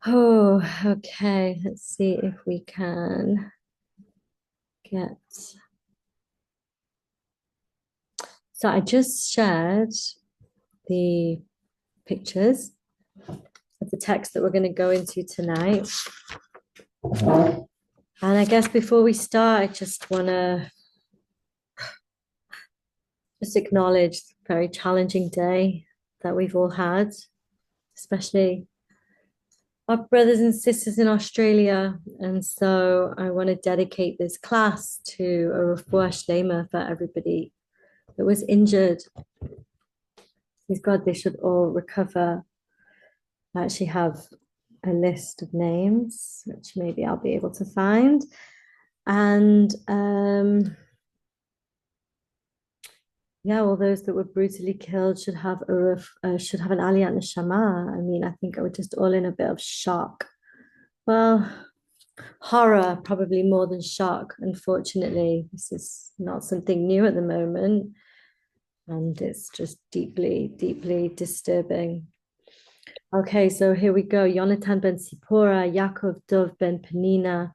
Oh, okay. Let's see if we can get. So I just shared the pictures of the text that we're going to go into tonight. And I guess before we start, I just want to just acknowledge the very challenging day that we've all had, especially our brothers and sisters in Australia. And so I want to dedicate this class to a refuah shlema for everybody that was injured. Please God, they should all recover. I actually have a list of names, which maybe I'll be able to find. And yeah, all those that were brutally killed should have should have an aliyat neshama. I mean, I think we're just all in a bit of shock. Well, horror, probably more than shock. Unfortunately, this is not something new at the moment, and it's just deeply, deeply disturbing. Okay, so here we go. Yonatan ben Sipora, Yaakov Dov ben Penina,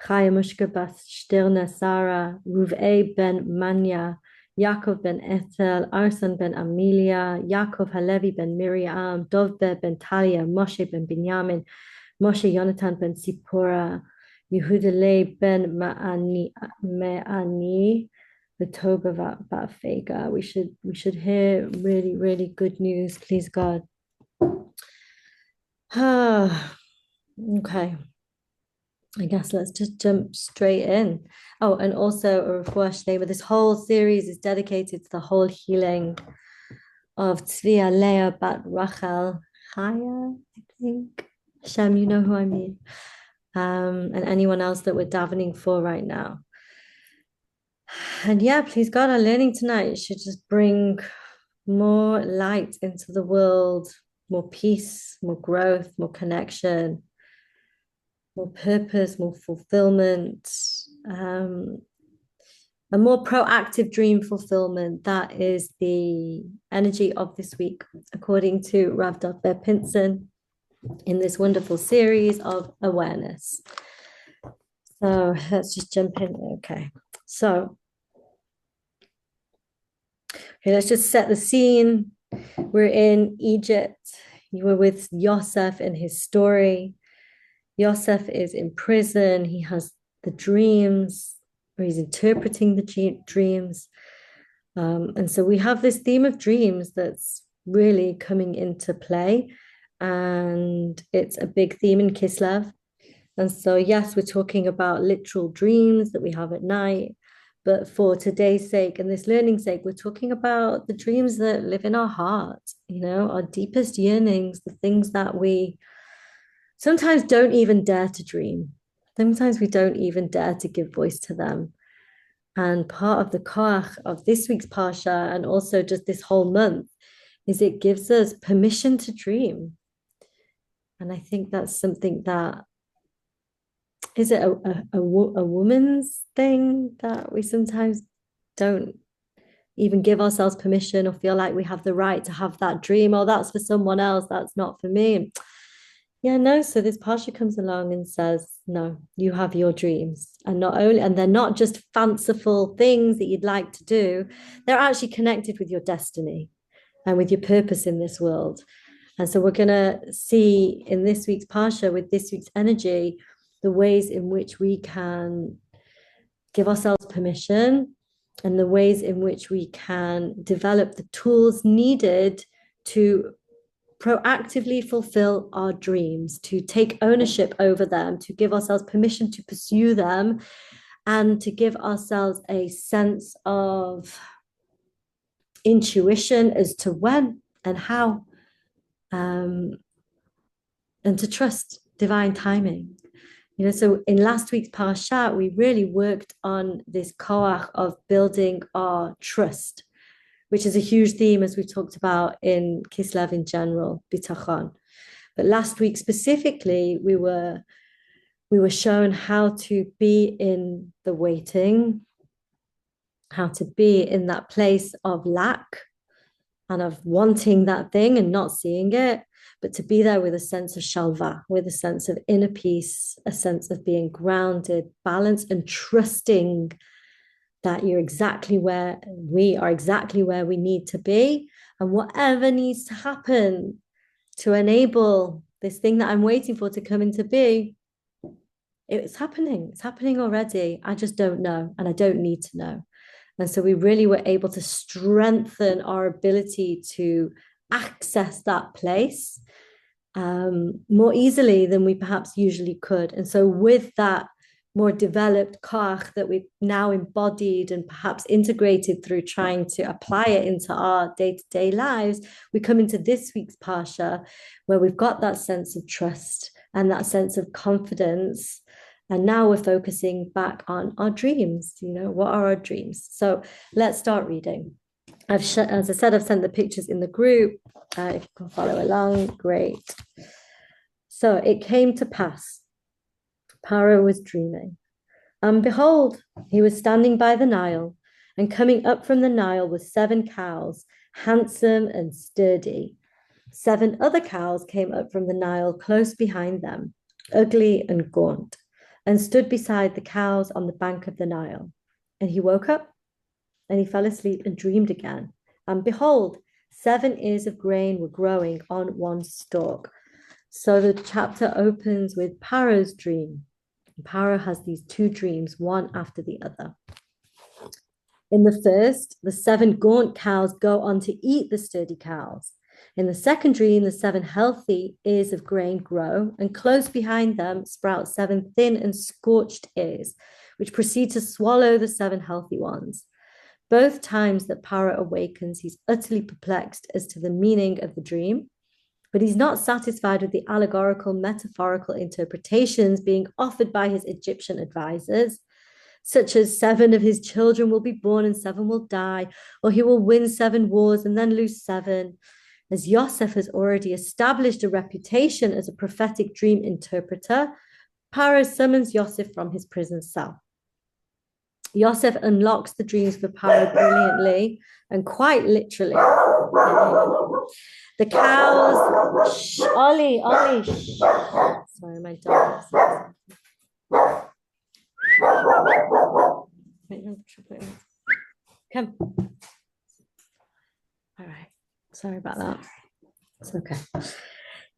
Chaya Mushka bas Shtirna Sarah, Ruv'ei ben Manya, Yaakov ben Ethel, Arsan ben Amelia, Yaakov Halevi ben Miriam, Dovber ben Talia, Moshe ben Binyamin, Moshe Yonatan ben Sipora, Yehudalei ben Me'ani, the Toba bat Fega. We should hear really, really good news, please God. Okay. I guess let's just jump straight in. Oh, and also a refuah shlema. This whole series is dedicated to the whole healing of Tzvia Leah bat Rachel Chaya, I think. Shem, you know who I mean. And anyone else that we're davening for right now. And yeah, please God, our learning tonight should just bring more light into the world, more peace, more growth, more connection, more purpose, more fulfillment, a more proactive dream fulfillment. That is the energy of this week, according to Rav Dovber Pinson in this wonderful series of awareness. So let's just jump in. Okay. So let's just set the scene. We're in Egypt. You were with Yosef and his story. Yosef is in prison. He has the dreams, or he's interpreting the dreams. And so we have this theme of dreams that's really coming into play. And it's a big theme in Kislev. And so, yes, we're talking about literal dreams that we have at night. But for today's sake and this learning sake, we're talking about the dreams that live in our heart, our deepest yearnings, the things that we sometimes don't even dare to dream. Sometimes we don't even dare to give voice to them. And part of the koach of this week's Parsha and also just this whole month is it gives us permission to dream. And I think that's something that is it a woman's thing that we sometimes don't even give ourselves permission or feel like we have the right to have that dream. Oh, that's for someone else. That's not for me. Yeah, no. So this Pasha comes along and says, no, you have your dreams. And they're not just fanciful things that you'd like to do, they're actually connected with your destiny and with your purpose in this world. And so we're going to see in this week's Pasha, with this week's energy, the ways in which we can give ourselves permission and the ways in which we can develop the tools needed to proactively fulfill our dreams, to take ownership over them, to give ourselves permission to pursue them, and to give ourselves a sense of intuition as to when and how, and to trust divine timing. So in last week's Parasha, we really worked on this koach of building our trust, which is a huge theme, as we've talked about in Kislev in general, bitachon. But last week specifically, we were shown how to be in the waiting, how to be in that place of lack and of wanting that thing and not seeing it, but to be there with a sense of shalva, with a sense of inner peace, a sense of being grounded, balanced, and trusting that you're exactly where we are, exactly where we need to be. And whatever needs to happen to enable this thing that I'm waiting for to come into being, it's happening. It's happening already. I just don't know, and I don't need to know. And so we really were able to strengthen our ability to access that place more easily than we perhaps usually could. And so with that more developed koach that we've now embodied and perhaps integrated through trying to apply it into our day-to-day lives, we come into this week's Parsha where we've got that sense of trust and that sense of confidence. And now we're focusing back on our dreams. What are our dreams? So let's start reading. As I said, I've sent the pictures in the group. If you can follow along, great. So it came to pass. Paro was dreaming. And behold, he was standing by the Nile, and coming up from the Nile were 7 cows, handsome and sturdy. 7 other cows came up from the Nile close behind them, ugly and gaunt, and stood beside the cows on the bank of the Nile. And he woke up, and he fell asleep and dreamed again. And behold, 7 ears of grain were growing on one stalk. So the chapter opens with Paro's dream. Paro has these 2 dreams, one after the other. In the first, the 7 gaunt cows go on to eat the sturdy cows. In the second dream, the 7 healthy ears of grain grow, and close behind them sprout 7 thin and scorched ears, which proceed to swallow the 7 healthy ones. Both times that Paro awakens, he's utterly perplexed as to the meaning of the dream, but he's not satisfied with the allegorical, metaphorical interpretations being offered by his Egyptian advisors, such as 7 of his children will be born and 7 will die, or he will win 7 wars and then lose 7. As Yosef has already established a reputation as a prophetic dream interpreter, Paro summons Yosef from his prison cell. Yosef unlocks the dreams for Paro brilliantly and quite literally. The cows, shh, Ollie, shh. Sorry, my dog. Come. All right. Sorry about that. It's okay.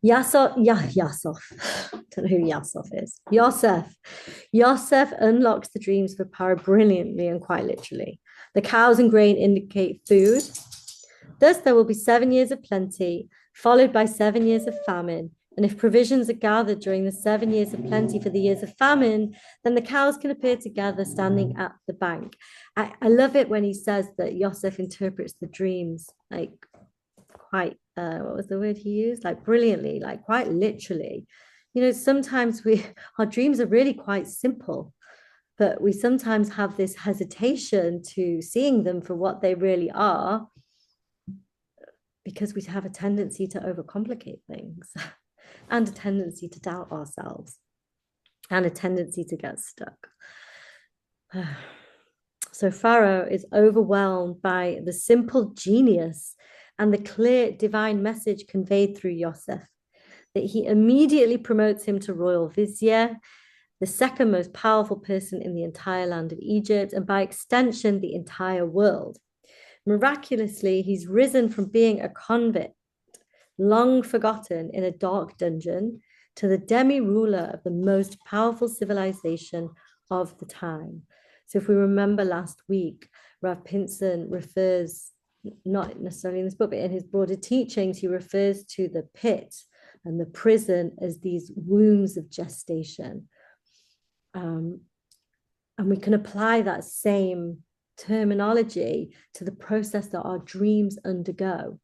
Yosef. Don't know who Yosef is. Yosef unlocks the dreams for Paro brilliantly and quite literally. The cows and grain indicate food. Thus, there will be 7 years of plenty, followed by 7 years of famine. And if provisions are gathered during the 7 years of plenty for the years of famine, then the cows can appear together standing at the bank. I love it when he says that Yosef interprets the dreams like quite, what was the word he used? Like brilliantly, like quite literally. Sometimes our dreams are really quite simple, but we sometimes have this hesitation to seeing them for what they really are because we have a tendency to overcomplicate things and a tendency to doubt ourselves and a tendency to get stuck. So Pharaoh is overwhelmed by the simple genius and the clear divine message conveyed through Yosef, that he immediately promotes him to royal vizier, the second most powerful person in the entire land of Egypt, and by extension, the entire world. Miraculously, he's risen from being a convict, long forgotten in a dark dungeon, to the demi-ruler of the most powerful civilization of the time. So if we remember last week, Rav Pinson refers, not necessarily in this book, but in his broader teachings, he refers to the pit and the prison as these wombs of gestation. And we can apply that same terminology to the process that our dreams undergo.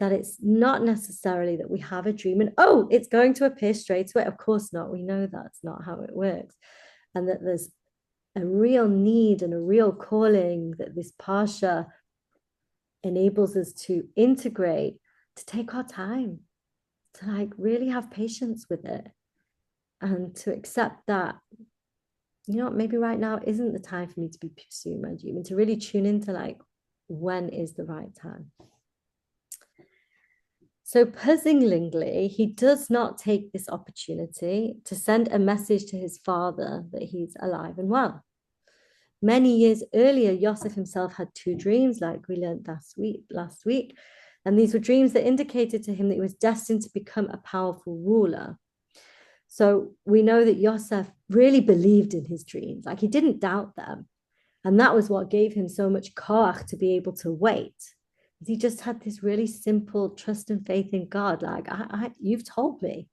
That it's not necessarily that we have a dream and, oh, it's going to appear straight away. Of course not. We know that's not how it works. And that there's a real need and a real calling that this Parsha enables us to integrate, to take our time, to really have patience with it, and to accept that, maybe right now isn't the time for me to be pursuing my dream, and to really tune into when is the right time. So puzzlingly, he does not take this opportunity to send a message to his father that he's alive and well. Many years earlier, Yosef himself had two dreams, like we learned last week. And these were dreams that indicated to him that he was destined to become a powerful ruler. So we know that Yosef really believed in his dreams, like he didn't doubt them. And that was what gave him so much koach to be able to wait. He just had this really simple trust and faith in God. Like, you've told me,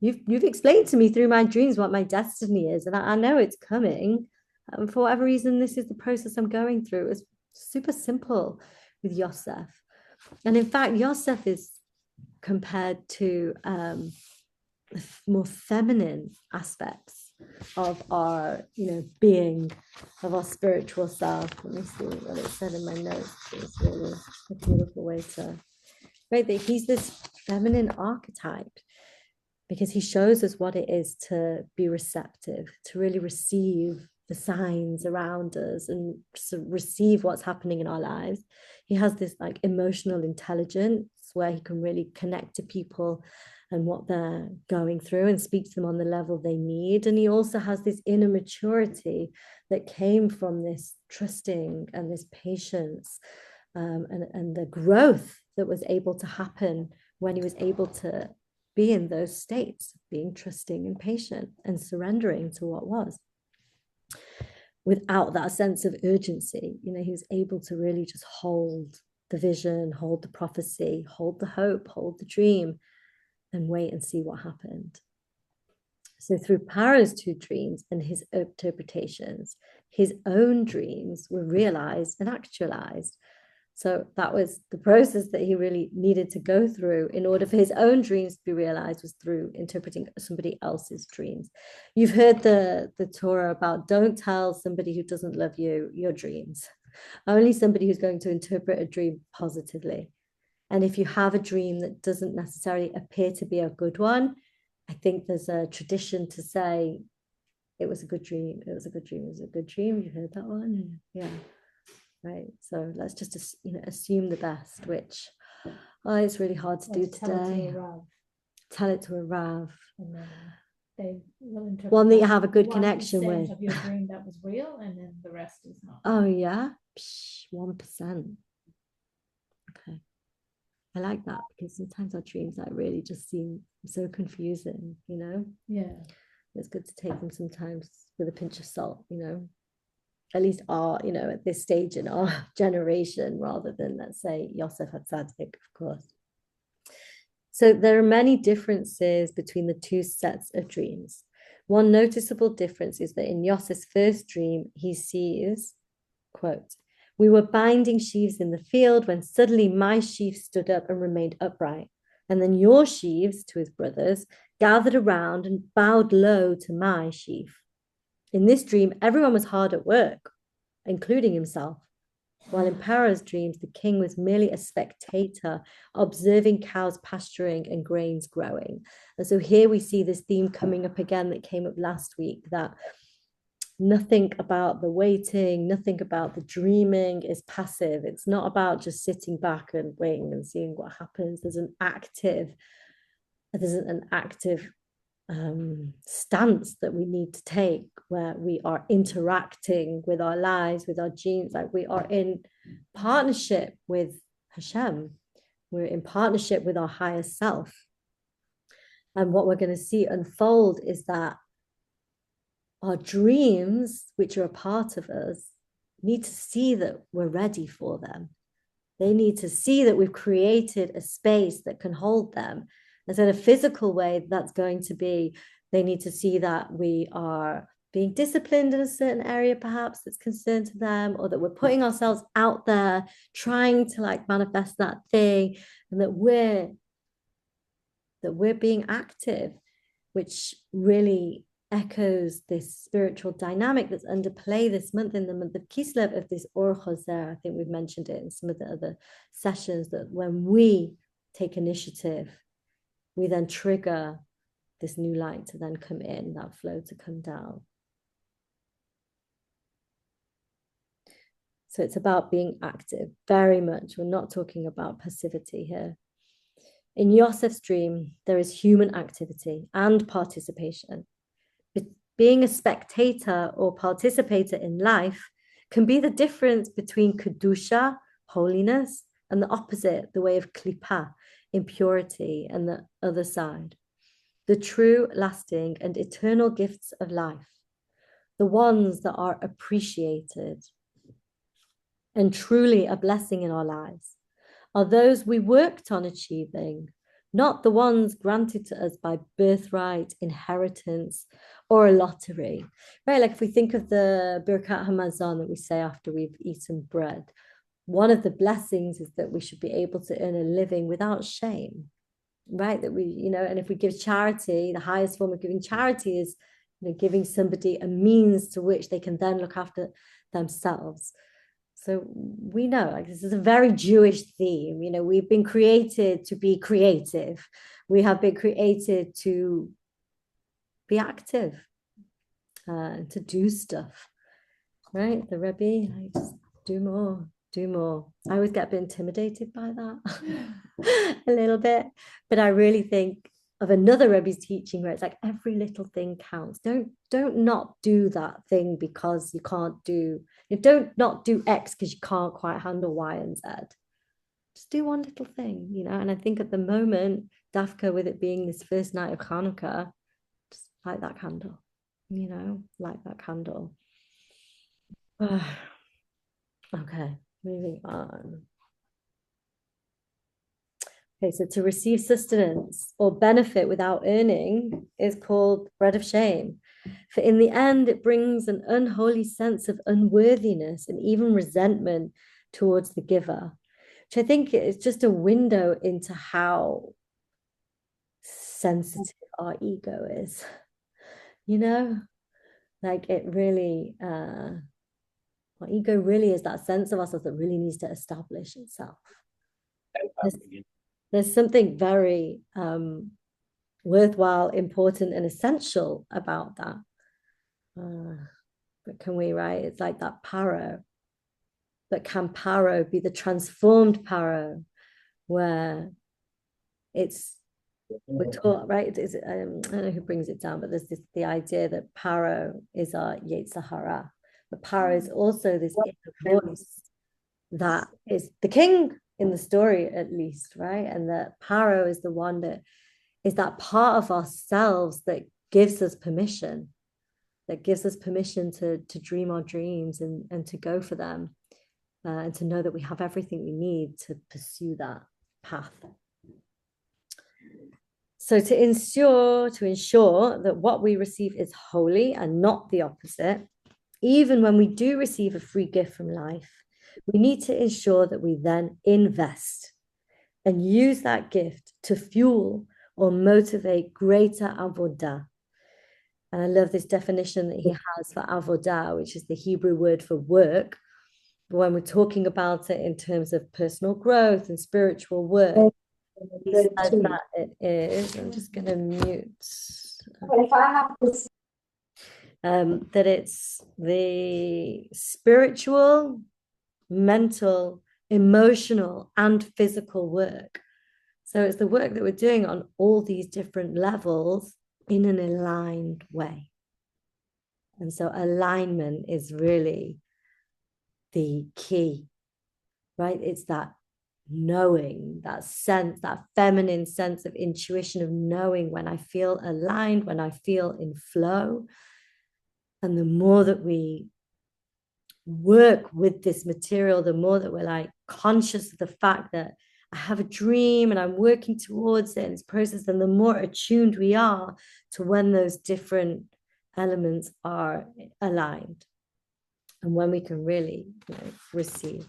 you've explained to me through my dreams what my destiny is, and I know it's coming. And for whatever reason, this is the process I'm going through. It's super simple with Yosef. And in fact, Yosef is compared to more feminine aspects of our, being, of our spiritual self. Let me see what it said in my notes. It's really a beautiful way to write that he's this feminine archetype, because he shows us what it is to be receptive, to really receive the signs around us and to receive what's happening in our lives. He has this like emotional intelligence where he can really connect to people and what they're going through and speak to them on the level they need. And he also has this inner maturity that came from this trusting and this patience, and the growth that was able to happen when he was able to be in those states, being trusting and patient and surrendering to what was, without that sense of urgency. He was able to really just hold the vision, hold the prophecy, hold the hope, hold the dream, and wait and see what happened. So through Paro's two dreams and his interpretations, his own dreams were realized and actualized. So that was the process that he really needed to go through in order for his own dreams to be realized, was through interpreting somebody else's dreams. You've heard the Torah about don't tell somebody who doesn't love you your dreams. Only somebody who's going to interpret a dream positively. And if you have a dream that doesn't necessarily appear to be a good one, I think there's a tradition to say it was a good dream. It was a good dream. It was a good dream. You heard that one? Yeah. Right. So let's just assume the best, which it's really hard to do today. Tell it to a Rav. And then they will interpret one that you have a good connection with. Of your dream that was real, and then the rest is not. Oh yeah, 1%. Okay, I like that, because sometimes our dreams like really just seem so confusing. Yeah, it's good to take them sometimes with a pinch of salt. At least at this stage in our generation, rather than, let's say, Yosef HaTzadik, of course. So there are many differences between the two sets of dreams. One noticeable difference is that in Yosef's first dream, he sees, quote, "We were binding sheaves in the field when suddenly my sheaf stood up and remained upright. And then your sheaves," to his brothers, "gathered around and bowed low to my sheaf." In this dream, everyone was hard at work, including himself, while in Paro's dreams, the king was merely a spectator, observing cows pasturing and grains growing. And so here we see this theme coming up again that came up last week, that nothing about the waiting, nothing about the dreaming is passive. It's not about just sitting back and waiting and seeing what happens. There's an active stance that we need to take, where we are interacting with our lives, with our genes, like we are in partnership with Hashem. We're in partnership with our higher self. And what we're going to see unfold is that our dreams, which are a part of us, need to see that we're ready for them. They need to see that we've created a space that can hold them. And so in a physical way, that's going to be, they need to see that we are being disciplined in a certain area, perhaps, that's concerned to them, or that we're putting ourselves out there, trying to like manifest that thing, and that we're being active, which really echoes this spiritual dynamic that's under play this month, in the month of Kislev, of this Or Choser. I think we've mentioned it in some of the other sessions, that when we take initiative, we then trigger this new light to then come in, that flow to come down. So it's about being active, very much. We're not talking about passivity here. In Yosef's dream, there is human activity and participation. But being a spectator or participator in life can be the difference between kedusha, holiness, and the opposite, the way of klipa, impurity, and the other side. The true, lasting, and eternal gifts of life, the ones that are appreciated and truly a blessing in our lives, are those we worked on achieving, not the ones granted to us by birthright, inheritance, or a lottery. Right? Like if we think of the Birkat Hamazon that we say after we've eaten bread, one of the blessings is that we should be able to earn a living without shame, right? That we, and if we give charity, the highest form of giving charity is, giving somebody a means to which they can then look after themselves. So we know, like, this is a very Jewish theme. We've been created to be creative. We have been created to be active, to do stuff, right? The Rabbi, like, just do more. I always get a bit intimidated by that, a little bit. But I really think of another Rebbe's teaching where it's like every little thing counts. Don't not do that thing because you can't do. Don't not do X because you can't quite handle Y and Z. Just do one little thing, And I think at the moment, Dafka, with it being this first night of Hanukkah, just light that candle, light that candle. Okay, moving on. Okay, so to receive sustenance or benefit without earning is called bread of shame. For in the end, it brings an unholy sense of unworthiness and even resentment towards the giver, which I think is just a window into how sensitive our ego is. Like it really, our ego really is that sense of ourselves that really needs to establish itself. There's something very worthwhile, important, and essential about that. But can we, right? It's like that paro. But can paro be the transformed paro, where we're taught, right? I don't know who brings it down, but there's the idea that paro is our Yetzer Hara, but paro is also this inner voice that is the king in the story, at least, right? And that Paro is the one that is that part of ourselves that gives us permission, to dream our dreams and to go for them, and to know that we have everything we need to pursue that path. So to ensure that what we receive is holy and not the opposite, even when we do receive a free gift from life, we need to ensure that we then invest and use that gift to fuel or motivate greater avodah. And I love this definition that he has for avodah, which is the Hebrew word for work. But when we're talking about it in terms of personal growth and spiritual work, he says that it is, I'm just going to mute. If I have to that it's the spiritual, mental, emotional, and physical work. So it's the work that we're doing on all these different levels in an aligned way. And so alignment is really the key, right? It's that knowing, that sense, that feminine sense of intuition of knowing when I feel aligned, when I feel in flow. And the more that we work with this material, the more that we're like conscious of the fact that I have a dream and I'm working towards it in this process, and the more attuned we are to when those different elements are aligned and when we can really receive.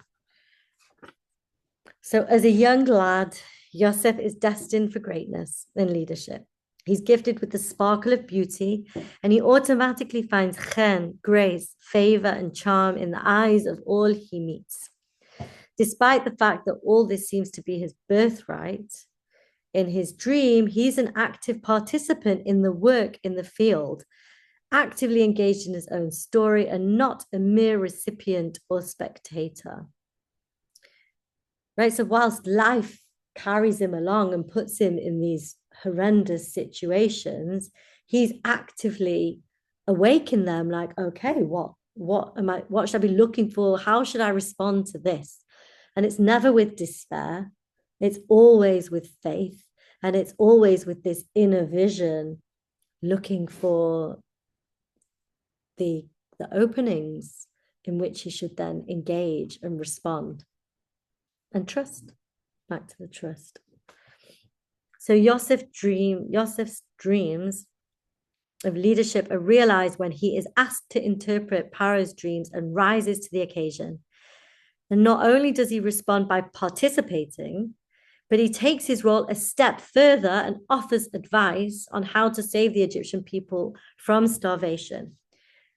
So as a young lad, Yosef is destined for greatness and leadership. He's gifted with the sparkle of beauty, and he automatically finds chen, grace, favor, and charm in the eyes of all he meets. Despite the fact that all this seems to be his birthright, in his dream, he's an active participant in the work in the field, actively engaged in his own story and not a mere recipient or spectator. Right? So whilst life carries him along and puts him in these horrendous situations, he's actively awakening them, like, okay, what should I be looking for? How should I respond to this? And it's never with despair. It's always with faith. And it's always with this inner vision, looking for the openings in which he should then engage and respond and trust. Back to the trust. So Yosef's dreams of leadership are realized when he is asked to interpret Paro's dreams and rises to the occasion. And not only does he respond by participating, but he takes his role a step further and offers advice on how to save the Egyptian people from starvation.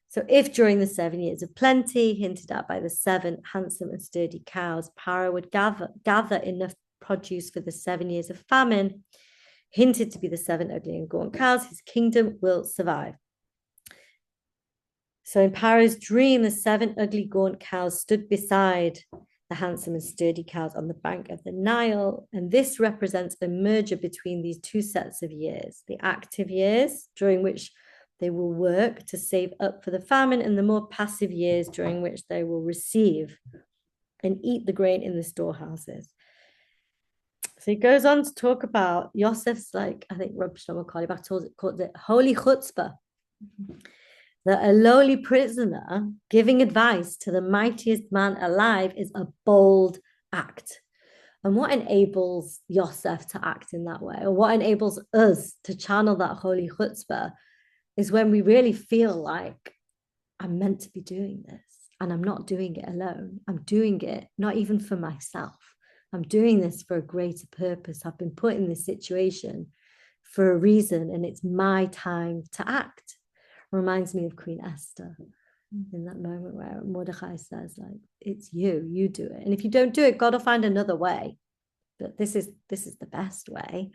So if during the 7 years of plenty, hinted at by the 7 handsome and sturdy cows, Paro would gather enough produce for the 7 years of famine, hinted to be the 7 ugly and gaunt cows, his kingdom will survive. So in Paro's dream, the 7 ugly gaunt cows stood beside the handsome and sturdy cows on the bank of the Nile. And this represents a merger between these two sets of years, the active years during which they will work to save up for the famine, and the more passive years during which they will receive and eat the grain in the storehouses. So he goes on to talk about Yosef's, like, I think Rabbi Shlomo called it holy chutzpah, that a lowly prisoner giving advice to the mightiest man alive is a bold act. And what enables Yosef to act in that way, or what enables us to channel that holy chutzpah, is when we really feel like, I'm meant to be doing this, and I'm not doing it alone. I'm doing it not even for myself. I'm doing this for a greater purpose. I've been put in this situation for a reason, and it's my time to act. It reminds me of Queen Esther in that moment where Mordechai says, like, it's you do it. And if you don't do it, God will find another way. But this is the best way.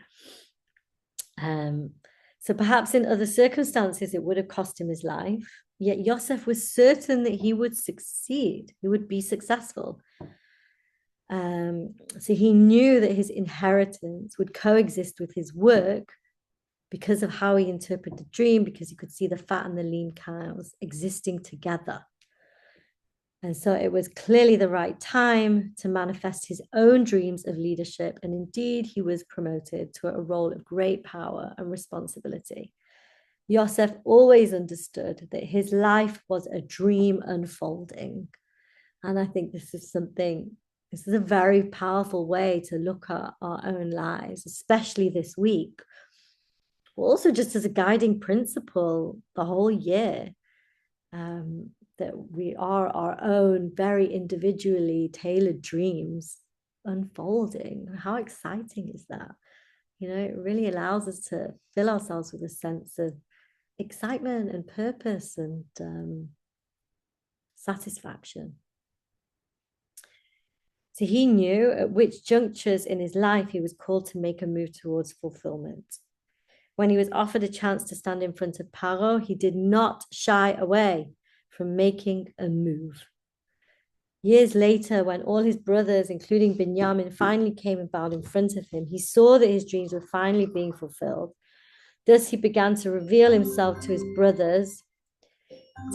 So perhaps in other circumstances, it would have cost him his life. Yet Yosef was certain that he would succeed. He would be successful. So he knew that his inheritance would coexist with his work because of how he interpreted the dream, because he could see the fat and the lean cows existing together. And so it was clearly the right time to manifest his own dreams of leadership. And indeed, he was promoted to a role of great power and responsibility. Yosef always understood that his life was a dream unfolding. And I think this is a very powerful way to look at our own lives, especially this week. Also, just as a guiding principle the whole year, that we are our own very individually tailored dreams unfolding. How exciting is that? You know, it really allows us to fill ourselves with a sense of excitement and purpose and satisfaction. So he knew at which junctures in his life he was called to make a move towards fulfillment. When he was offered a chance to stand in front of Paro, he did not shy away from making a move. Years later, when all his brothers, including Binyamin, finally came and bowed in front of him, he saw that his dreams were finally being fulfilled. Thus, he began to reveal himself to his brothers,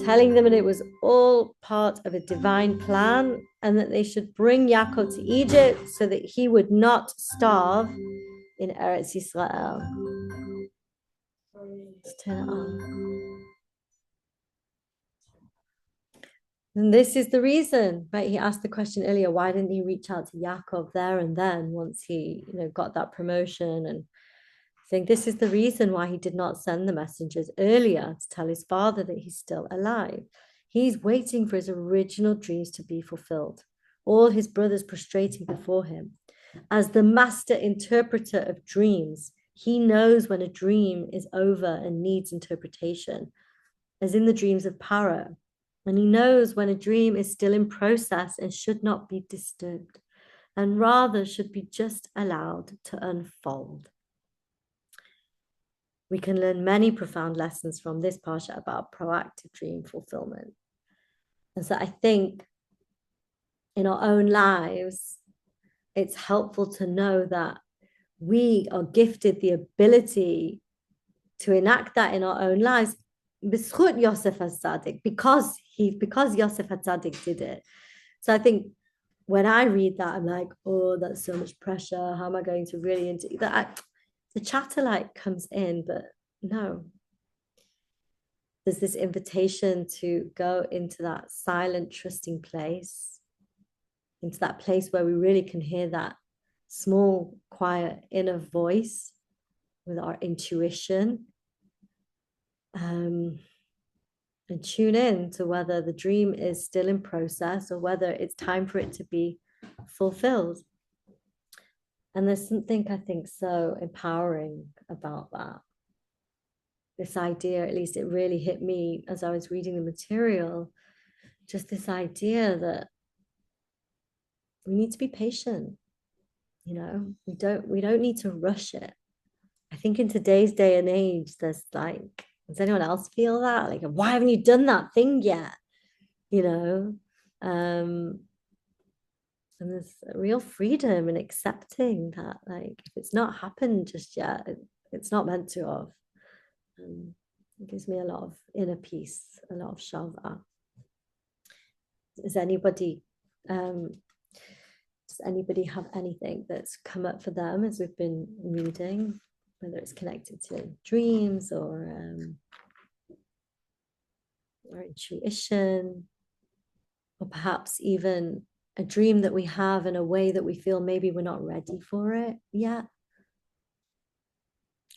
telling them that it was all part of a divine plan and that they should bring Yaakov to Egypt so that he would not starve in Eretz Yisrael. Let's turn it on. And this is the reason, right? He asked the question earlier, why didn't he reach out to Yaakov there and then once he, got that promotion? And I think this is the reason why he did not send the messengers earlier to tell his father that he's still alive. He's waiting for his original dreams to be fulfilled. All his brothers prostrating before him. As the master interpreter of dreams, he knows when a dream is over and needs interpretation, as in the dreams of Paro. And he knows when a dream is still in process and should not be disturbed, and rather should be just allowed to unfold. We can learn many profound lessons from this Parasha about proactive dream fulfillment. And so I think in our own lives, it's helpful to know that we are gifted the ability to enact that in our own lives. B'zchut Yosef HaTzadik, because Yosef HaTzadik did it. So I think when I read that, I'm like, oh, that's so much pressure. How am I going to really into that? The chatter like comes in, but no. There's this invitation to go into that silent, trusting place, into that place where we really can hear that small, quiet inner voice with our intuition. And tune in to whether the dream is still in process or whether it's time for it to be fulfilled. And there's something I think so empowering about that. This idea, at least it really hit me as I was reading the material, just this idea that we need to be patient. We don't need to rush it. I think in today's day and age, there's like, does anyone else feel that? Like, why haven't you done that thing yet? And there's a real freedom in accepting that, like, if it's not happened just yet, it's not meant to have. It gives me a lot of inner peace, a lot of shalva. Does anybody have anything that's come up for them as we've been reading, whether it's connected to dreams or intuition, or perhaps even a dream that we have in a way that we feel maybe we're not ready for it yet?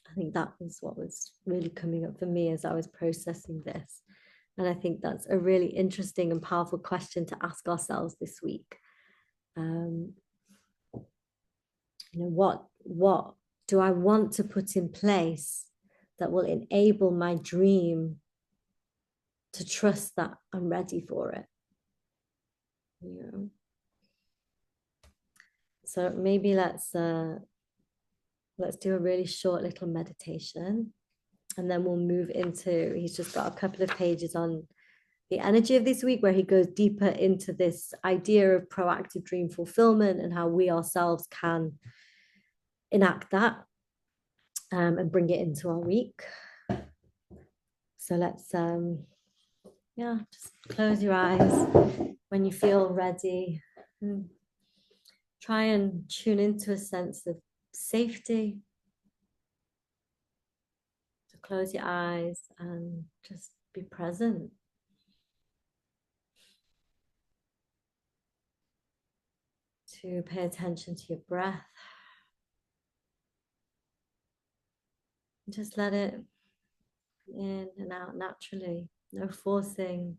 I think that was what was really coming up for me as I was processing this. And I think that's a really interesting and powerful question to ask ourselves this week. What do I want to put in place that will enable my dream to trust that I'm ready for it? So maybe let's do a really short little meditation, and then we'll move into, he's just got a couple of pages on the energy of this week where he goes deeper into this idea of proactive dream fulfillment and how we ourselves can enact that and bring it into our week. So let's just close your eyes when you feel ready. Try and tune into a sense of safety. So close your eyes and just be present. To pay attention to your breath. Just let it in and out naturally. No forcing.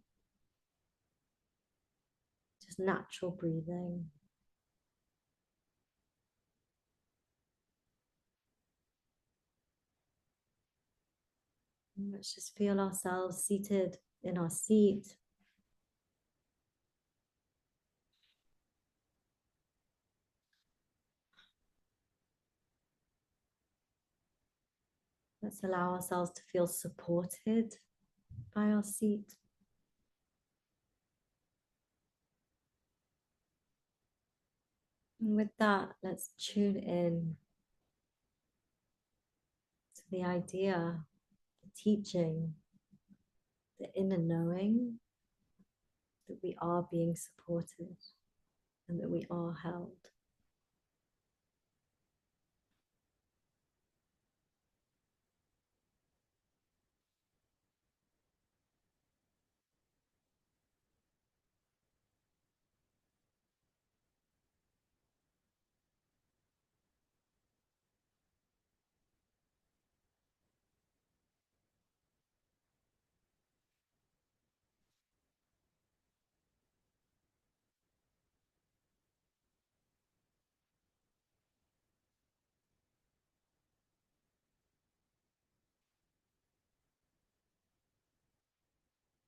Just natural breathing. And let's just feel ourselves seated in our seat. Let's allow ourselves to feel supported by our seat. And with that, let's tune in to the idea, the teaching, the inner knowing that we are being supported and that we are held.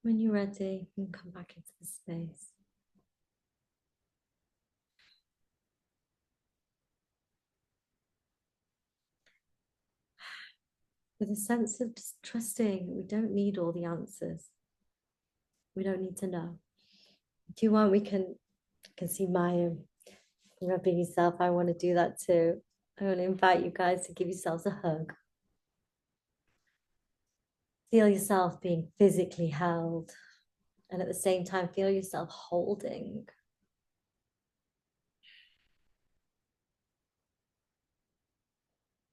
When you're ready, you can come back into the space. With a sense of just trusting, we don't need all the answers. We don't need to know. If you want, we can see Maya Rubbing yourself, I want to do that too. I want to invite you guys to give yourselves a hug. Feel yourself being physically held, and at the same time, feel yourself holding.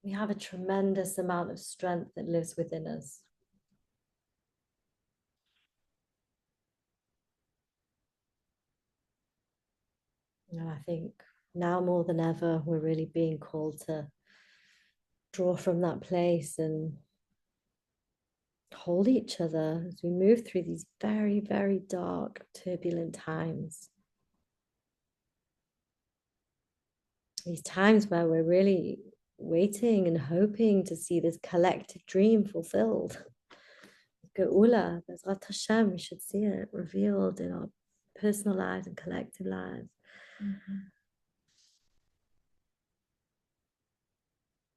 We have a tremendous amount of strength that lives within us. And I think now more than ever, we're really being called to draw from that place and hold each other as we move through these very, very dark, turbulent times. These times where we're really waiting and hoping to see this collective dream fulfilled. Geula, Bezrat Hashem, we should see it revealed in our personal lives and collective lives.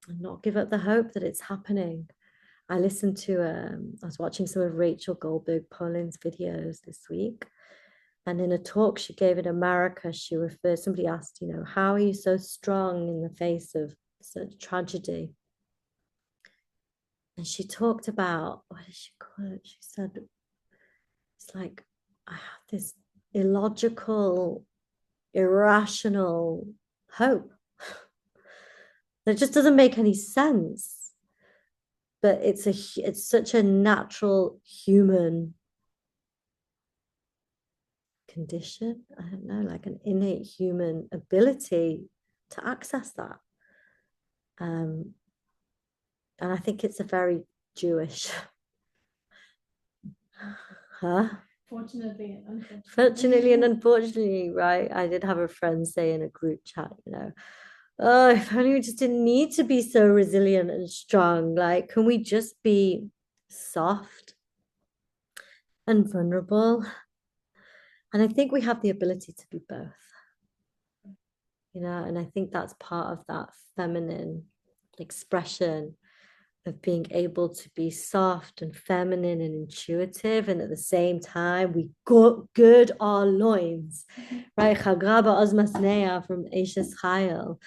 And not give up the hope that it's happening. I listened to, I was watching some of Rachel Goldberg Poland's videos this week. And in a talk she gave in America, she referred, somebody asked, how are you so strong in the face of such tragedy? And she talked about, what did she call it? She said, it's like, I have this illogical, irrational hope that just doesn't make any sense. But it's such a natural human condition. I don't know, like an innate human ability to access that. And I think it's a very Jewish. Fortunately and unfortunately. Fortunately and unfortunately, right? I did have a friend say in a group chat, oh, if only we just didn't need to be so resilient and strong. Like, can we just be soft and vulnerable? And I think we have the ability to be both. And I think that's part of that feminine expression of being able to be soft and feminine and intuitive, and at the same time we gird our loins, right? Chagraba Ozmasnea from Ashes Chayil.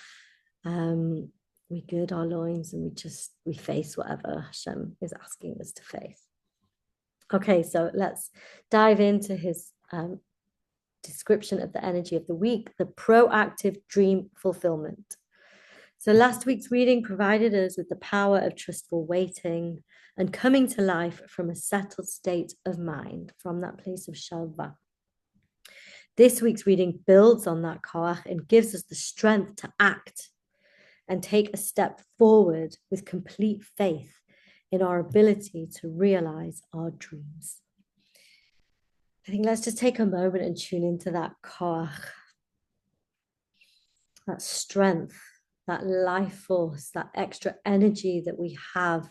We gird our loins and we face whatever Hashem is asking us to face. Okay, so let's dive into his description of the energy of the week, the proactive dream fulfillment. So last week's reading provided us with the power of trustful waiting and coming to life from a settled state of mind, from that place of shalva. This week's reading builds on that koach and gives us the strength to act and take a step forward with complete faith in our ability to realize our dreams. I think let's just take a moment and tune into that koach, that strength, that life force, that extra energy that we have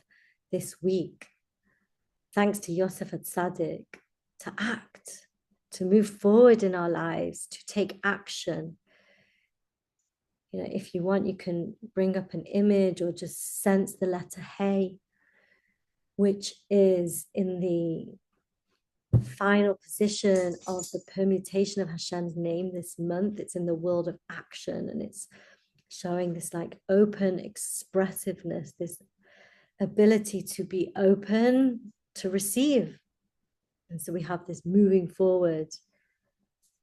this week. Thanks to Yosef Atzadik, to act, to move forward in our lives, to take action. If you want, you can bring up an image or just sense the letter Hey, which is in the final position of the permutation of Hashem's name this month. It's in the world of action, and it's showing this like open expressiveness, this ability to be open to receive. And so we have this moving forward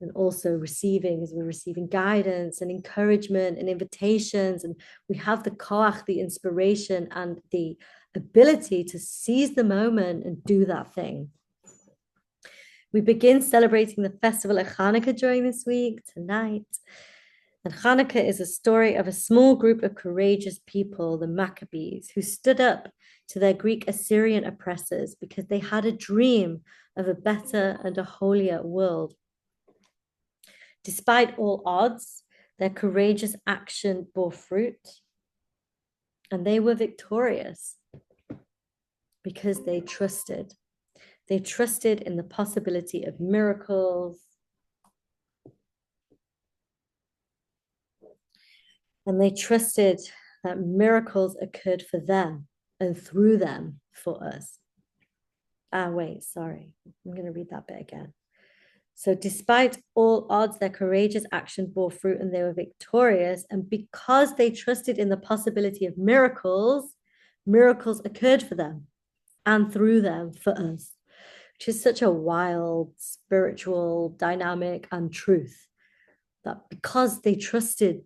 and also receiving, as we're receiving guidance and encouragement and invitations. And we have the koach, the inspiration, and the ability to seize the moment and do that thing. We begin celebrating the festival of Hanukkah during this week, tonight. And Hanukkah is a story of a small group of courageous people, the Maccabees, who stood up to their Greek Assyrian oppressors because they had a dream of a better and a holier world. Despite all odds, their courageous action bore fruit, and they were victorious because they trusted. They trusted in the possibility of miracles. And they trusted that miracles occurred for them and through them for us. Sorry. I'm going to read that bit again. So despite all odds, their courageous action bore fruit and they were victorious. And because they trusted in the possibility of miracles, miracles occurred for them and through them for us, which is such a wild spiritual dynamic and truth, that because they trusted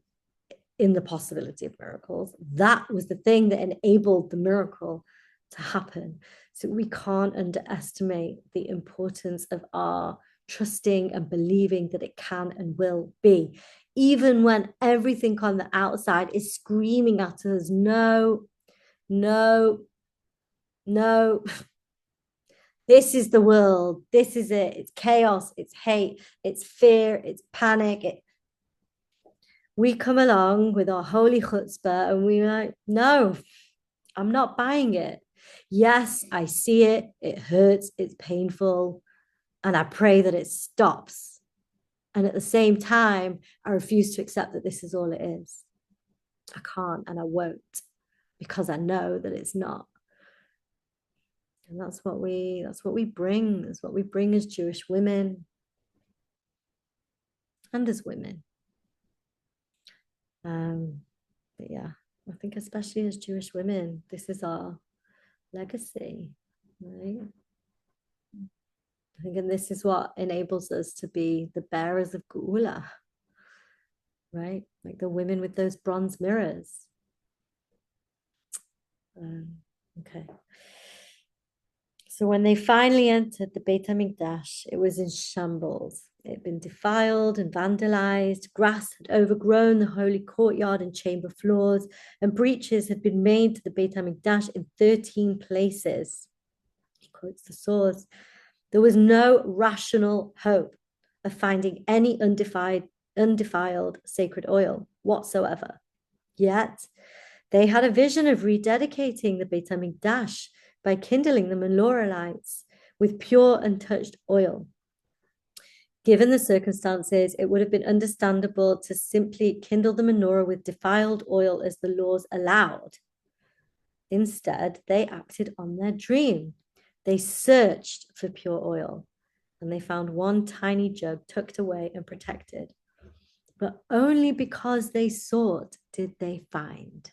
in the possibility of miracles, that was the thing that enabled the miracle to happen. So we can't underestimate the importance of our trusting and believing that it can and will be, even when everything on the outside is screaming at us, no, no, no. This is the world. This is it. It's chaos. It's hate. It's fear. It's panic. We come along with our holy chutzpah and we're like, no, I'm not buying it. Yes, I see it. It hurts. It's painful. And I pray that it stops. And at the same time, I refuse to accept that this is all it is. I can't and I won't, because I know that it's not. And that's what we bring. That's what we bring as Jewish women and as women. But yeah, I think especially as Jewish women, this is our legacy, right? I think, and this is what enables us to be the bearers of Geula, right? Like the women with those bronze mirrors. Okay. So when they finally entered the Beit HaMikdash, it was in shambles. It had been defiled and vandalized. Grass had overgrown the holy courtyard and chamber floors, and breaches had been made to the Beit HaMikdash in 13 places. He quotes the source. There was no rational hope of finding any undefiled sacred oil whatsoever. Yet they had a vision of rededicating the Beit HaMikdash by kindling the menorah lights with pure untouched oil. Given the circumstances, it would have been understandable to simply kindle the menorah with defiled oil as the laws allowed. Instead, they acted on their dream. They searched for pure oil, and they found one tiny jug tucked away and protected. But only because they sought did they find.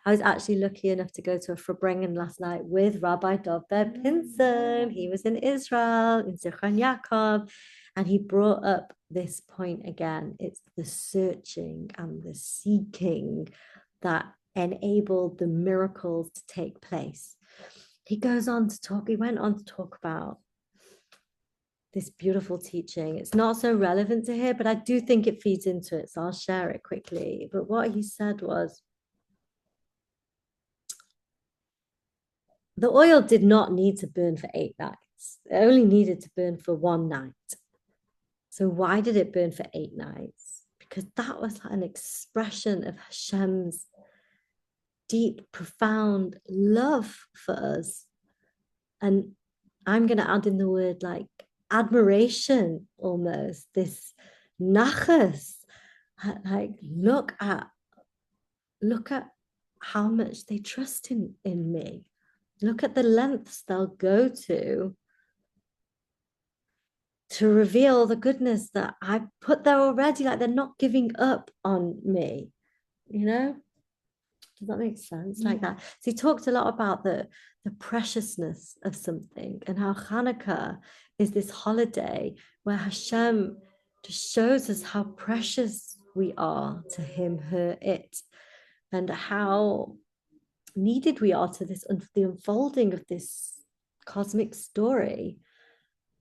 I was actually lucky enough to go to a Farbrengen last night with Rabbi Dovber Pinson. He was in Israel, in Zichron Yaakov, and he brought up this point again. It's the searching and the seeking that enabled the miracles to take place. He went on to talk about this beautiful teaching. It's not so relevant to here, but I do think it feeds into it, so I'll share it quickly. But what he said was, the oil did not need to burn for 8 nights. It only needed to burn for 1 night. So why did it burn for 8 nights? Because that was an expression of Hashem's deep, profound love for us. And I'm going to add in the word like admiration, almost, this nachas. Like, look at how much they trust in me. Look at the lengths they'll go to reveal the goodness that I put there already. Like, they're not giving up on me, you know? Does that make sense? Like that. So he talked a lot about the preciousness of something, and how Hanukkah is this holiday where Hashem just shows us how precious we are to him, her, it, and how needed we are to this, the unfolding of this cosmic story.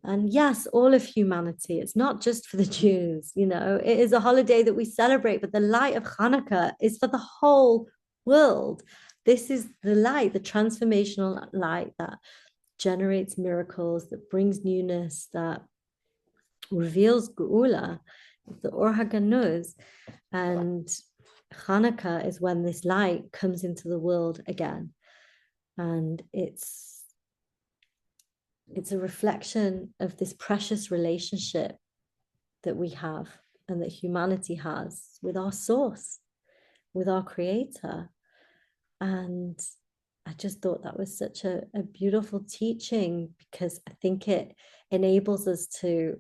And yes, all of humanity. It's not just for the Jews, you know. It is a holiday that we celebrate, but the light of Hanukkah is for the whole world. This is the light, the transformational light that generates miracles, that brings newness, that reveals Geula, the Or HaGanuz. And Hanukkah is when this light comes into the world again. And it's a reflection of this precious relationship that we have and that humanity has with our source, with our creator. And I just thought that was such a beautiful teaching, because I think it enables us to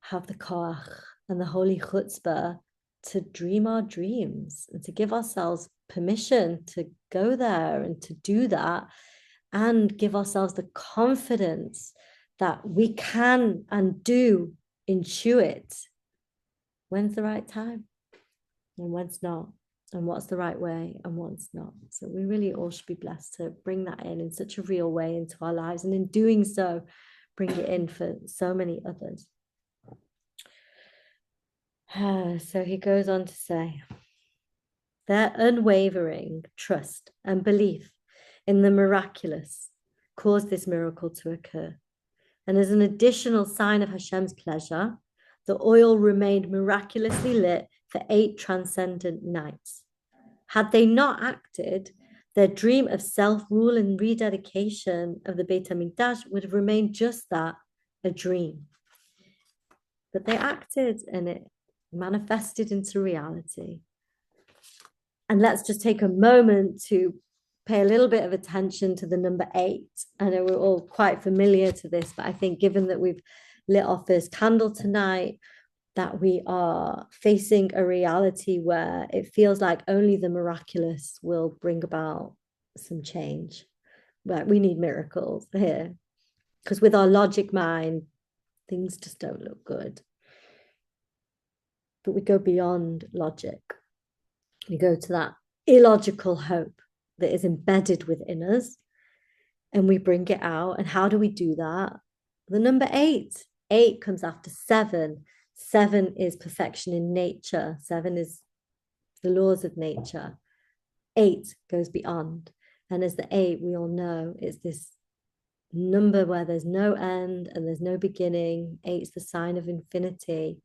have the koach and the holy chutzpah to dream our dreams and to give ourselves permission to go there and to do that, and give ourselves the confidence that we can and do intuit when's the right time and when's not, and what's the right way and what's not. So we really all should be blessed to bring that in such a real way into our lives, and in doing so, bring it in for so many others. So he goes on to say, their unwavering trust and belief in the miraculous caused this miracle to occur. And as an additional sign of Hashem's pleasure, the oil remained miraculously lit for 8 transcendent nights. Had they not acted, their dream of self-rule and rededication of the Beit HaMikdash would have remained just that, a dream. But they acted, and it manifested into reality. And let's just take a moment to pay a little bit of attention to the number 8. I know we're all quite familiar to this, but I think given that we've lit our first candle tonight, that we are facing a reality where it feels like only the miraculous will bring about some change. But we need miracles here, because with our logic mind, things just don't look good. But we go beyond logic. We go to that illogical hope that is embedded within us, and we bring it out. And how do we do that? The number 8. 8 comes after 7. 7 is perfection in nature. 7 is the laws of nature. 8 goes beyond. And as the 8, we all know, it's this number where there's no end and there's no beginning. 8 is the sign of infinity.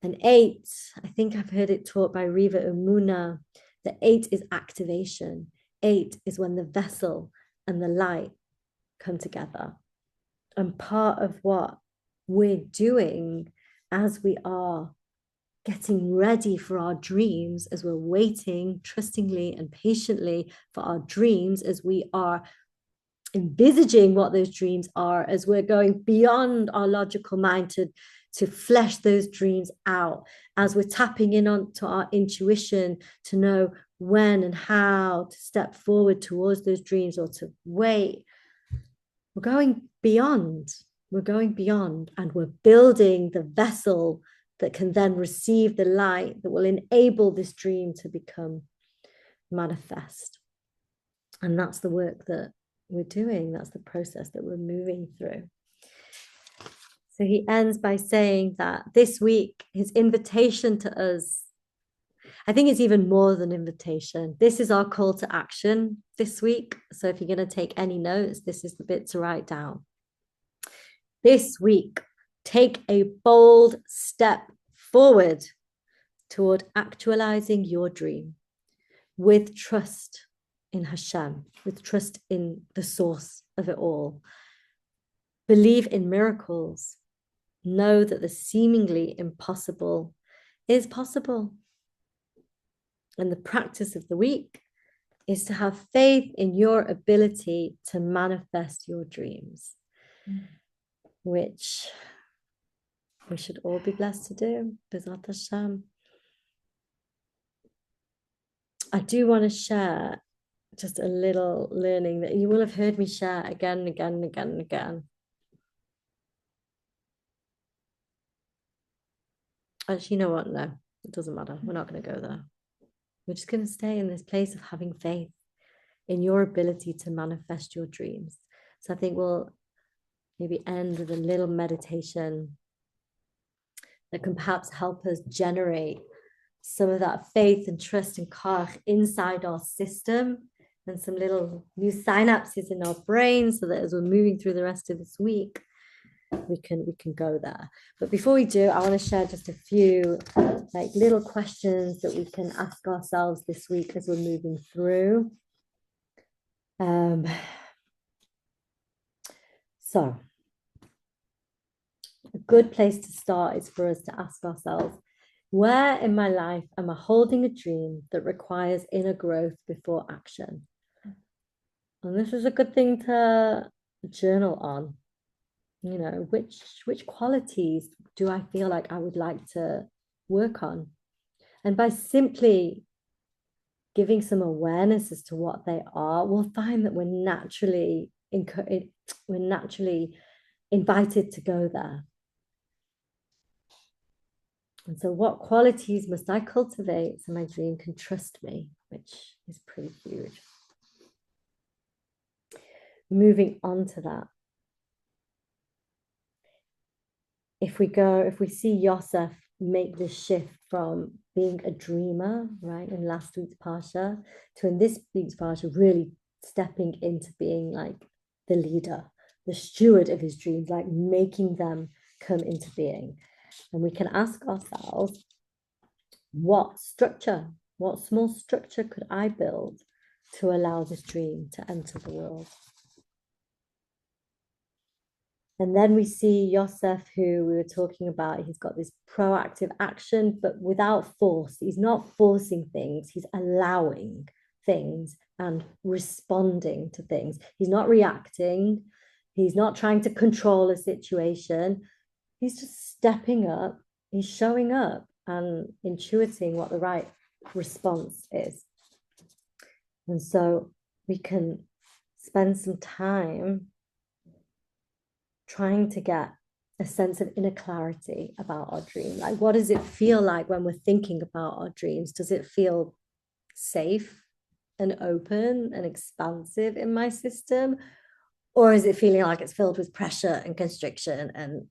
And 8, I think I've heard it taught by Riva Umuna, that 8 is activation. 8 is when the vessel and the light come together. And part of what we're doing as we are getting ready for our dreams, as we're waiting trustingly and patiently for our dreams, as we are envisaging what those dreams are, as we're going beyond our logical mind to flesh those dreams out, as we're tapping in onto our intuition to know when and how to step forward towards those dreams or to wait. We're going beyond. We're going beyond, and we're building the vessel that can then receive the light that will enable this dream to become manifest. And that's the work that we're doing. That's the process that we're moving through. So he ends by saying that this week, his invitation to us, I think it's even more than invitation. This is our call to action this week. So if you're going to take any notes, this is the bit to write down. This week, take a bold step forward toward actualizing your dream with trust in Hashem, with trust in the source of it all. Believe in miracles. Know that the seemingly impossible is possible. And the practice of the week is to have faith in your ability to manifest your dreams, which we should all be blessed to do. B'ezrat Hashem. I do want to share just a little learning that you will have heard me share again and again and again and again. Actually, you know what? No, it doesn't matter. We're not going to go there. We're just going to stay in this place of having faith in your ability to manifest your dreams. So I think we'll maybe end with a little meditation that can perhaps help us generate some of that faith and trust and koach inside our system, and some little new synapses in our brain, so that as we're moving through the rest of this week, we can go there. But before we do, I want to share just a few like little questions that we can ask ourselves this week as we're moving through. So a good place to start is for us to ask ourselves, where in my life am I holding a dream that requires inner growth before action? And this is a good thing to journal on. which qualities do I feel like I would like to work on? And by simply giving some awareness as to what they are, we'll find that we're naturally invited to go there. And so what qualities must I cultivate so my dream can trust me, which is pretty huge. Moving on to that. If we see Yosef make this shift from being a dreamer, right, in last week's Parsha, to in this week's Parsha, really stepping into being like the leader, the steward of his dreams, like making them come into being. And we can ask ourselves, what small structure could I build to allow this dream to enter the world? And then we see Yosef, who we were talking about, he's got this proactive action, but without force. He's not forcing things, he's allowing things and responding to things. He's not reacting, he's not trying to control a situation. He's just stepping up, he's showing up and intuiting what the right response is. And so we can spend some time trying to get a sense of inner clarity about our dream. Like, what does it feel like when we're thinking about our dreams? Does it feel safe and open and expansive in my system? Or is it feeling like it's filled with pressure and constriction and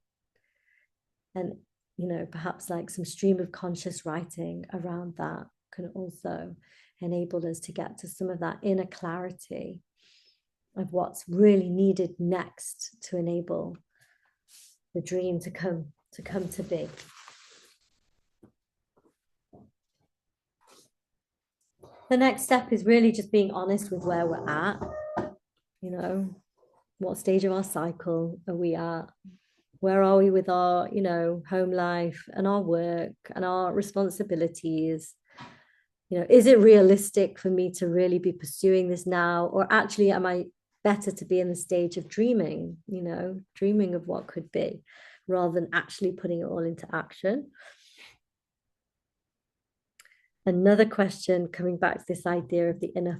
perhaps like some stream of conscious writing around that can also enable us to get to some of that inner clarity of what's really needed next to enable the dream to come to be. The next step is really just being honest with where we're at. What stage of our cycle are we at? Where are we with our, home life and our work and our responsibilities? Is it realistic for me to really be pursuing this now? Or actually, am I better to be in the stage of dreaming, dreaming of what could be, rather than actually putting it all into action? Another question, coming back to this idea of the inner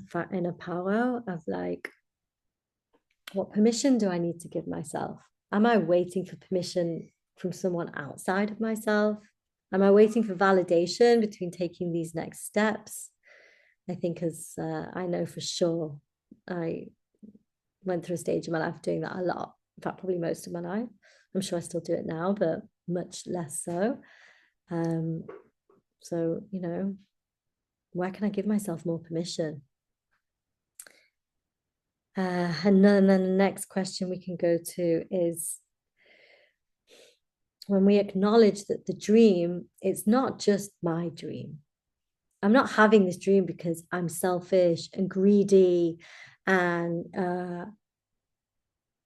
power of like, what permission do I need to give myself? Am I waiting for permission from someone outside of myself? Am I waiting for validation between taking these next steps? I think as I know for sure, I went through a stage in my life doing that a lot. In fact, probably most of my life. I'm sure I still do it now, but much less so. So, where can I give myself more permission? And then the next question we can go to is, when we acknowledge that the dream, it's not just my dream. I'm not having this dream because I'm selfish and greedy, and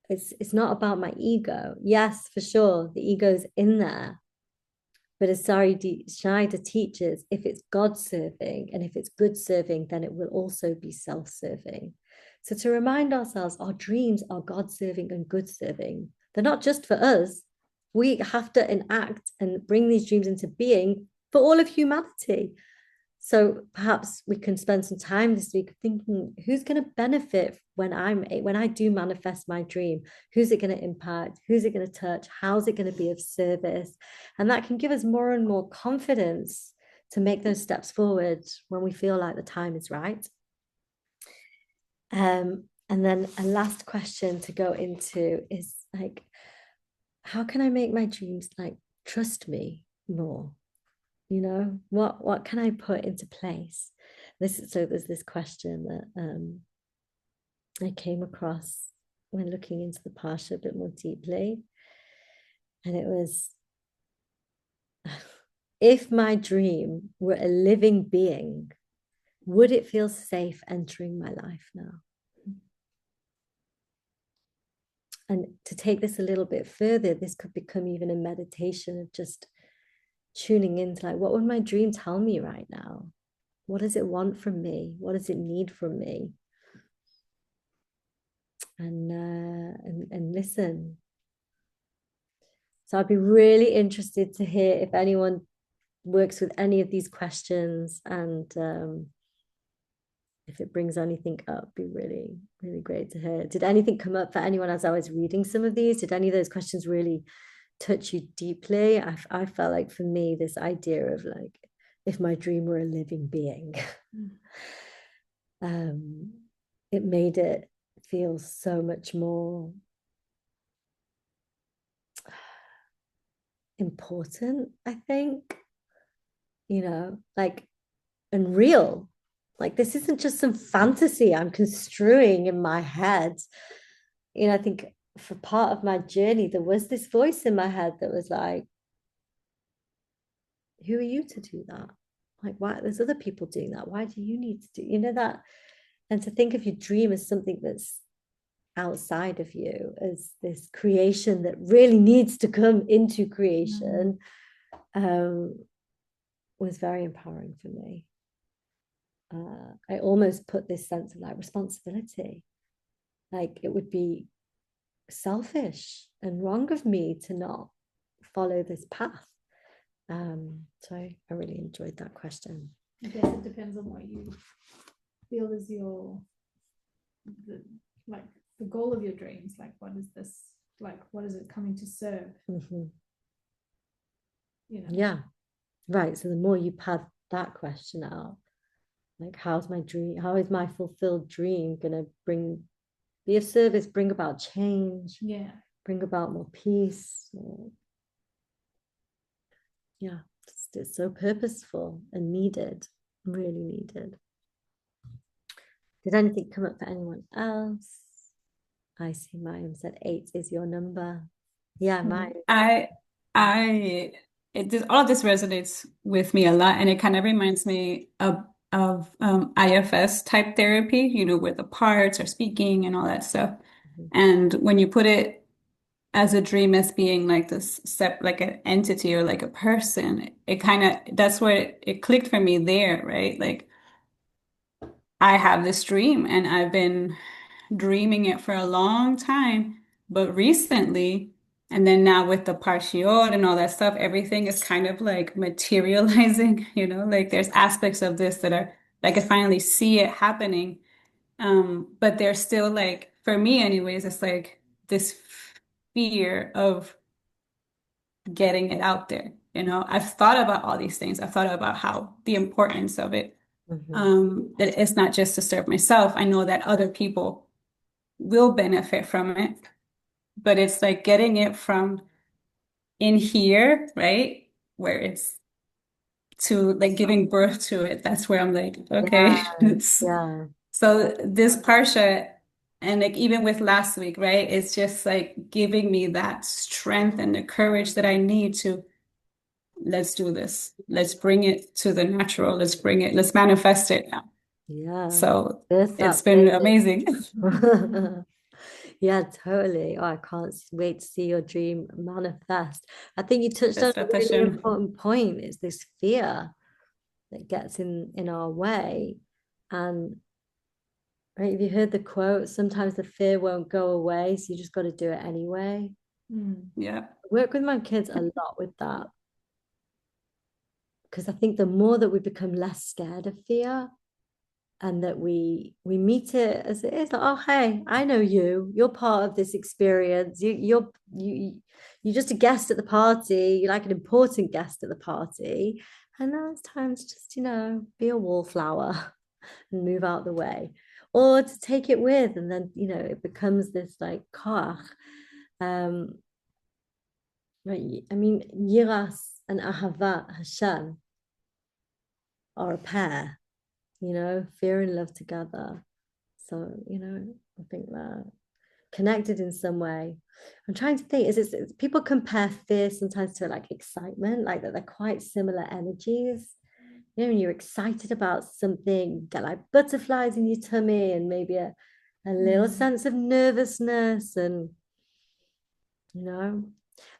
it's not about my ego. Yes, for sure, the ego's in there. But as Shaida teaches, if it's God serving and if it's good serving, then it will also be self-serving. So to remind ourselves, our dreams are God serving and good serving. They're not just for us. We have to enact and bring these dreams into being for all of humanity. So perhaps we can spend some time this week thinking, who's going to benefit when I do manifest my dream? Who's it going to impact? Who's it going to touch? How's it going to be of service? And that can give us more and more confidence to make those steps forward when we feel like the time is right. And then a last question to go into is like, how can I make my dreams like trust me more? What can I put into place? So there's this question that I came across when looking into the Parsha a bit more deeply. And it was, if my dream were a living being, would it feel safe entering my life now? And to take this a little bit further, this could become even a meditation of just tuning into like, what would my dream tell me right now? What does it want from me? What does it need from me? And listen, So I'd be really interested to hear if anyone works with any of these questions, and if it brings anything up, be really, really great to hear. Did anything come up for anyone as I was reading some of these? Did any of those questions really touch you deeply? I felt like for me, this idea of like, if my dream were a living being, it made it feel so much more important, I think, like, and real. Like, this isn't just some fantasy I'm construing in my head. I think for part of my journey, there was this voice in my head that was like, who are you to do that? Like, why? There's other people doing that. Why do you need to do that? And to think of your dream as something that's outside of you, as this creation that really needs to come into creation, was very empowering for me. I almost put this sense of like responsibility. Like, it would be selfish and wrong of me to not follow this path. So I really enjoyed that question. I guess it depends on what you feel is the goal of your dreams. Like, what is this? Like, what is it coming to serve? Yeah, right. So the more you pad that question out, like, how's my dream? How is my fulfilled dream gonna be of service, bring about change? Yeah, bring about more peace. Yeah, it's so purposeful and needed, really needed. Did anything come up for anyone else? I see mine said 8 is your number. Yeah, mine. All of this resonates with me a lot, and it kind of reminds me of IFS type therapy, where the parts are speaking and all that stuff. And when you put it as a dream as being like this like an entity or like a person, that's where it clicked for me there, right? Like, I have this dream and I've been dreaming it for a long time, but recently, and then now with the parshiot and all that stuff, everything is kind of like materializing, like there's aspects of this that are like I finally see it happening. But there's still like, for me anyways, it's like this fear of getting it out there. I've thought about all these things. I've thought about how the importance of it. That it's not just to serve myself. I know that other people will benefit from it, but it's like getting it from in here, right? Where it's to like giving birth to it. That's where I'm like, okay. Yeah. So this Parsha, and like even with last week, right? It's just like giving me that strength and the courage that I need to, let's do this. Let's bring it to the natural. Let's manifest it now. Yeah. So it's been amazing. Yeah, totally. Oh, I can't wait to see your dream manifest. I think you touched on a really important point. It's this fear that gets in our way. And right, have you heard the quote? Sometimes the fear won't go away, so you just got to do it anyway. Yeah. I work with my kids a lot with that. Because I think the more that we become less scared of fear, and that we meet it as it is, like, oh, hey, I know you're part of this experience. You're just a guest at the party. You're like an important guest at the party, and now it's time to just be a wallflower and move out the way, or to take it with, and then it becomes this like koach. Right, I mean, yiras and ahavat Hashem are a pair, fear and love together. So, I think that connected in some way. I'm trying to think, people compare fear sometimes to like excitement, like that they're quite similar energies. When you're excited about something, you get like butterflies in your tummy and maybe a little sense of nervousness, and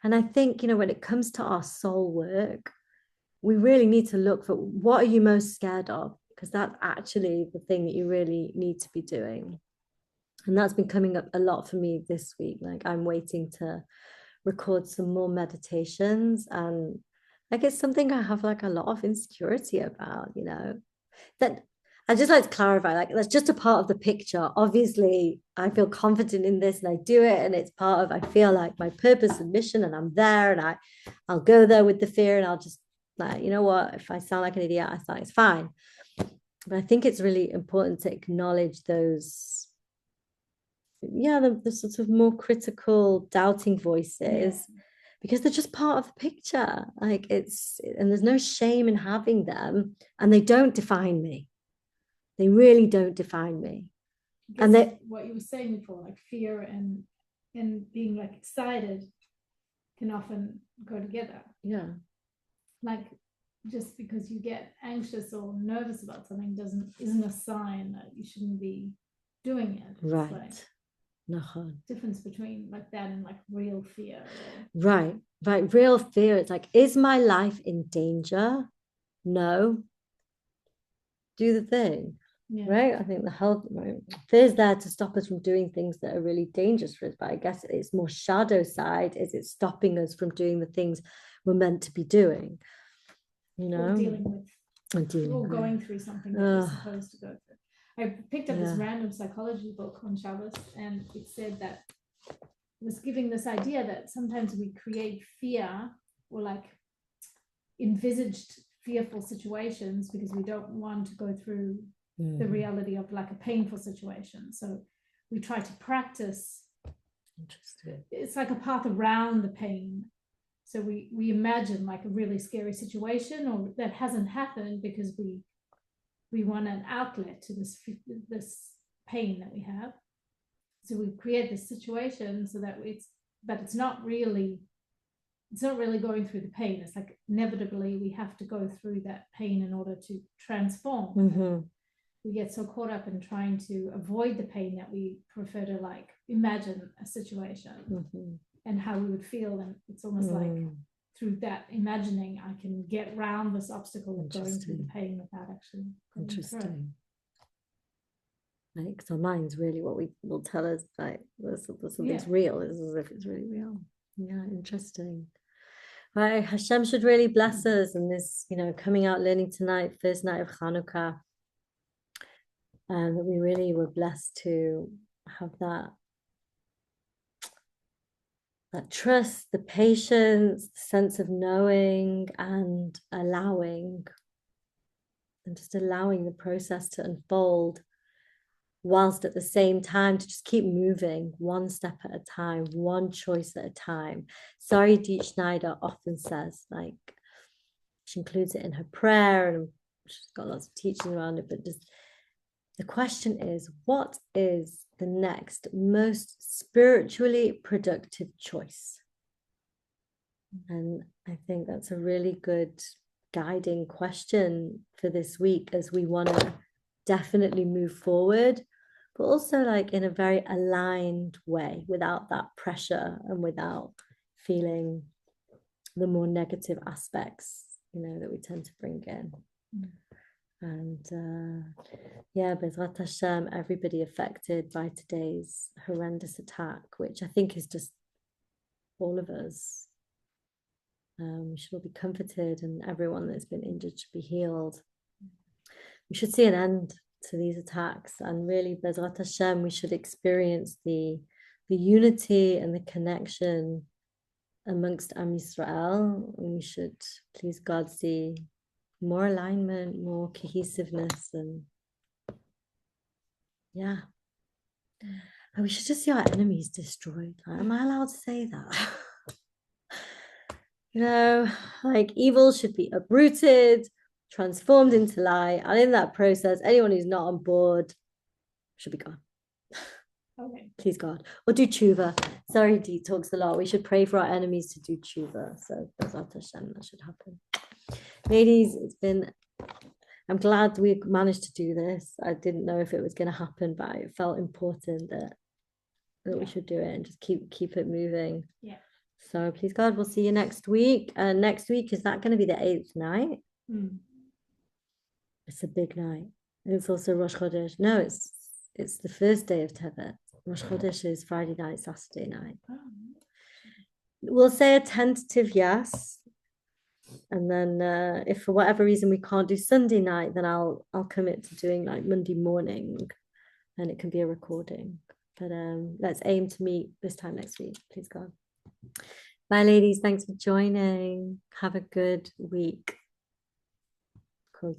I think, when it comes to our soul work, we really need to look for what are you most scared of, because that's actually the thing that you really need to be doing. And that's been coming up a lot for me this week. Like, I'm waiting to record some more meditations. And like it's something I have like a lot of insecurity about, you know, that I just like to clarify, like that's just a part of the picture. Obviously, I feel confident in this and I do it, and it's part of, I feel like my purpose and mission, and I'm there, and I'll go there with the fear, and I'll just like, you know what, if I sound like an idiot, I thought it's fine. But I think it's really important to acknowledge those, yeah, the sort of more critical, doubting voices, because they're just part of the picture. Like it's, and there's no shame in having them, and they don't define me. They really don't define me. And that what you were saying before, like fear and being like excited can often go together. Yeah. Like just because you get anxious or nervous about something isn't a sign that you shouldn't be doing it. Right. It's like difference between like that and like real fear. Right. Real fear. It's like, is my life in danger? No. Do the thing. Yeah. Right. I think the health, right, fear's there to stop us from doing things that are really dangerous for us, but I guess it's more shadow side. Is it stopping us from doing the things we're meant to be doing, you know, or dealing with or going through something that you're supposed to go through. I picked up this random psychology book on Shabbos, and it said that it was giving this idea that sometimes we create fear or like envisaged fearful situations because we don't want to go through the reality of like a painful situation. So we try to practice. Interesting. It's like a path around the pain. So we imagine like a really scary situation or that hasn't happened because we want an outlet to this pain that we have. So we create this situation so that it's not really going through the pain. It's like inevitably we have to go through that pain in order to transform. Mm-hmm. We get so caught up in trying to avoid the pain that we prefer to like imagine a situation and how we would feel. And it's almost like through that imagining, I can get around this obstacle of going through the pain without actually going through it. Right, because our mind's really what will tell us like something's real. It's as if it's really real. Yeah, interesting. Right, Hashem should really bless us in this, you know, coming out learning tonight, first night of Hanukkah. And that we really were blessed to have that trust, the patience, the sense of knowing and allowing, and just allowing the process to unfold, whilst at the same time to just keep moving one step at a time, one choice at a time. Sari Dee Schneider often says, like, she includes it in her prayer, and she's got lots of teaching around it, but just the question is, what is the next most spiritually productive choice? And I think that's a really good guiding question for this week as we want to definitely move forward, but also like in a very aligned way, without that pressure and without feeling the more negative aspects, you know, that we tend to bring in. And yeah, Bezrat Hashem, everybody affected by today's horrendous attack, which I think is just all of us. We should all be comforted, and everyone that's been injured should be healed. We should see an end to these attacks, and really, Bezrat Hashem, we should experience the unity and the connection amongst Am Yisrael. And we should, please God, see more alignment, more cohesiveness, and yeah. And we should just see our enemies destroyed. Like, am I allowed to say that? You know, like evil should be uprooted, transformed into light, and in that process, anyone who's not on board should be gone. Okay. Please God. Or do tshuva. Sorry, Dee talks a lot. We should pray for our enemies to do tshuva. So Bezrat Hashem, that should happen. Ladies, I'm glad we managed to do this. I didn't know if it was going to happen, but it felt important that we should do it and just keep it moving. Yeah. So please God, we'll see you next week. And next week, is that going to be the 8th night? It's a big night. It's also Rosh Chodesh. No, it's the first day of Tevet. Rosh Chodesh is Friday night, Saturday night. we'll say a tentative yes. And then if for whatever reason we can't do Sunday night, then I'll commit to doing like Monday morning, and it can be a recording. But let's aim to meet this time next week, please God. Bye, ladies. Thanks for joining. Have a good week. Cool.